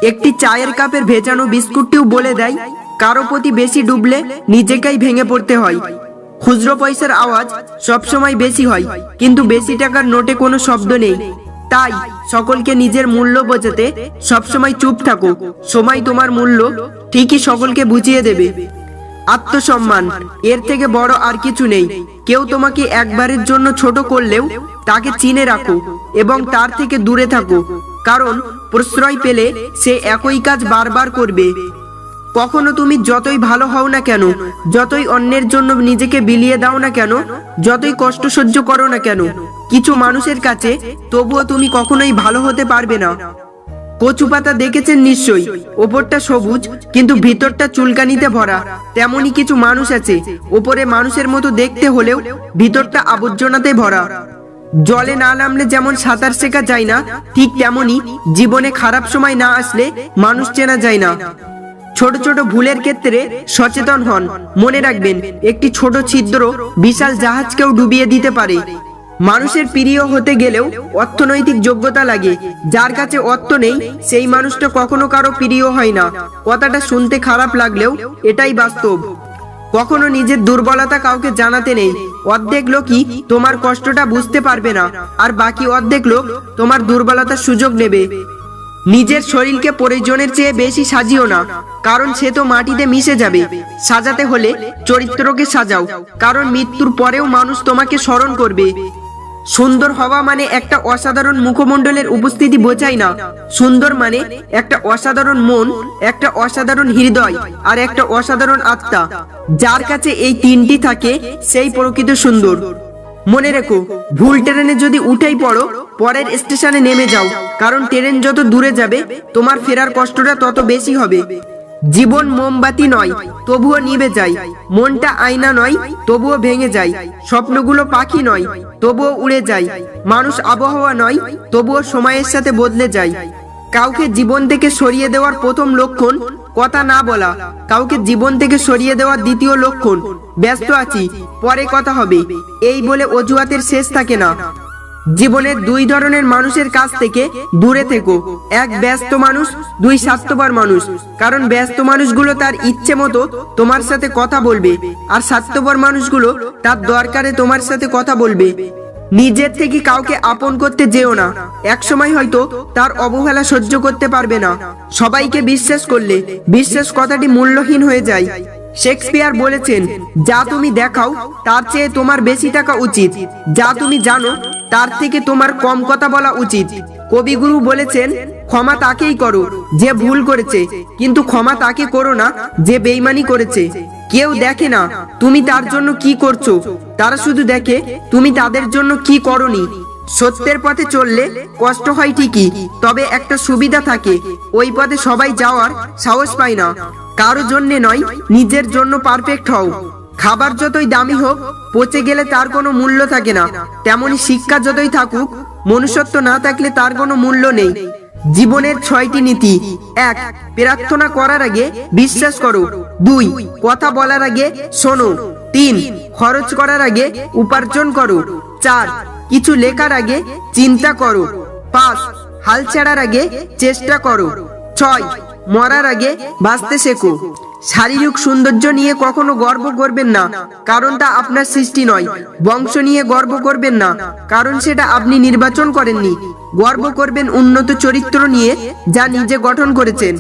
একটি চায়ের কাপের ভেজানো বিস্কুটটিও বলে দেয় কারো প্রতি বেশি ডুবলে নিজেকেই ভেঙে পড়তে হয়। খুচরো পয়সার আওয়াজ সবসময় বেশি হয়, কিন্তু বেশি টাকার নোটে কোনো শব্দ নেই। তাই সকলকে নিজের মূল্য বোঝাতে সবসময় চুপ থাকো। সময় তোমার মূল্য ঠিকই সকলকে বুঝিয়ে দেবে। আত্মসম্মান, এর থেকে বড় আর কিছু নেই। কেউ তোমাকে একবারের জন্য ছোট করলেও তাকে চিনে রাখো এবং তার থেকে দূরে থাকো, কারণ প্রশ্রয় পেলে সে একই কাজ বারবার করবে। কখনো তুমি যতই ভালো হও না কেন, যতই অন্যের জন্য নিজেকে বিলিয়ে দাও না কেন, যতই কষ্ট সহ্য করো না কেন, কিছু মানুষের কাছে তবুও তুমি কখনোই ভালো হতে পারবে না। কচু পাতা দেখেছেন নিশ্চয়ই, ওপরটা সবুজ কিন্তু ভিতরটা চুলকানিতে ভরা। তেমনি কিছু মানুষ আছে, ওপরে মানুষের মতো দেখতে হলেও ভিতরটা আবর্জনাতে ভরা। জলে না নামলে যেমন সাঁতার শেখা যায় না, ঠিক তেমনি জীবনে খারাপ সময় না আসলে মানুষ চেনা যায় না। ছোট ছোট ভুলের ক্ষেত্রে সচেতন হন। মনে রাখবেন, একটি ছোট ছিদ্র বিশাল জাহাজকেও ডুবিয়ে দিতে পারে। মানুষের প্রিয় হতে গেলেও অর্থনৈতিক যোগ্যতা লাগে। যার কাছে অর্থ নেই সেই মানুষটা কখনো কারো প্রিয় হয় না। কথাটা শুনতে খারাপ লাগলেও এটাই বাস্তব। কখনো নিজের দুর্বলতা কাউকে জানাতে নেই। অর্ধেক লোকই তোমার কষ্টটা বুঝতে পারবে না, আর বাকি অর্ধেক লোক তোমার দুর্বলতার সুযোগ নেবে। নিজের শরীরকে প্রয়োজনের চেয়ে বেশি সাজিও না, কারণ সে তো মাটিতে মিশে যাবে। সাজাতে হলে চরিত্রকে সাজাও, কারণ মৃত্যুর পরেও মানুষ তোমাকে স্মরণ করবে। সুন্দর হওয়া মানে একটা অসাধারণ মুখমণ্ডলের উপস্থিতি বোঝায় না। সুন্দর মানে একটা অসাধারণ মন, একটা অসাধারণ হৃদয়, আর একটা অসাধারণ আত্মা। যার কাছে এই তিনটি থাকে সেই প্রকৃত সুন্দর। মনে রেখো, ভুল ট্রেনে যদি উঠেই পড়ো, পরের স্টেশনে নেমে যাও, কারণ ট্রেন যত দূরে যাবে তোমার ফেরার কষ্টটা তত বেশি হবে। জীবন মোমবাতি নয়, তবুও নিভে যায়। মনটা আয়না নয়, তবুও ভেঙে যায়। স্বপ্নগুলো পাখি নয়, তবুও উড়ে যায়। মানুষ আবহাওয়া নয়, তবুও সময়ের সাথে বদলে যায়। কাউকে জীবন থেকে সরিয়ে দেওয়ার প্রথম লক্ষণ কথা না বলা। কাউকে জীবন থেকে সরিয়ে দেওয়ার দ্বিতীয় লক্ষণ ব্যস্ত আছি, পরে কথা হবে। এই বলে অজুহাতের শেষ থাকে না। জীবনের দুই ধরনের মানুষের কাছ থেকে দূরে থেকো। এক ব্যস্ত মানুষ, দুই স্বার্থপর মানুষ। কারণ ব্যস্ত মানুষগুলো তার ইচ্ছে মতো তোমার সাথে কথা বলবে, আর স্বার্থপর মানুষগুলো তার দরকারে তোমার সাথে কথা বলবে। নিজের থেকে কাউকে আপন করতে যেও না। একসময় হয়তো তার অবহেলা সহ্য করতে পারবে না। সবাইকে বিশ্বাস করলে বিশ্বাস কথাটি মূল্যহীন হয়ে যায়। শেক্সপিয়ার বলেছেন, যা তুমি দেখাও তার চেয়ে তোমার বেশি টাকা উচিত। যা তুমি জানো তার থেকে তোমার কম কথা বলা উচিত। কবিগুরু বলেছেন, ক্ষমা তাকেই করো যে ভুল করেছে, কিন্তু ক্ষমা তাকে করো না যে বেইমানি করেছে। কেউ দেখে না তুমি তার জন্য কি করছো, তারা শুধু দেখে তুমি তাদের জন্য কি করনি। সত্যের পথে চললে কষ্ট হয় ঠিকই, তবে একটা সুবিধা থাকে, ওই পথে সবাই যাওয়ার সাহস পায় না। কারো জন্য নয়, নিজের জন্য পারফেক্ট হও। খাবার যতই দামি হোক, পচে গেলে তার কোনো মূল্য থাকে না। তেমনি শিক্ষা যতই থাকুক, মনুষ্যত্ব না থাকলে তার কোনো মূল্য নেই। জীবনের 6টি নীতি: 1. প্রার্থনা করার আগে বিশ্বাস করো। 2. কথা বলার আগে শোনো। 3. খরচ করার আগে উপার্জন করো। 4. কিছু লেখার আগে চিন্তা করো। 5. হাল ছাড়ার আগে চেষ্টা করো। 6. মরার আগে বাঁচতে শেখো। শারীরিক সৌন্দর্য নিয়ে কখনো গর্ব করবেন না, কারণ তা আপনার সৃষ্টি নয়। বংশ নিয়ে গর্ব করবেন না, কারণ সেটা আপনি নির্বাচন করেননি। গর্ব করবেন উন্নত চরিত্র নিয়ে, যা নিজে গঠন করেছেন।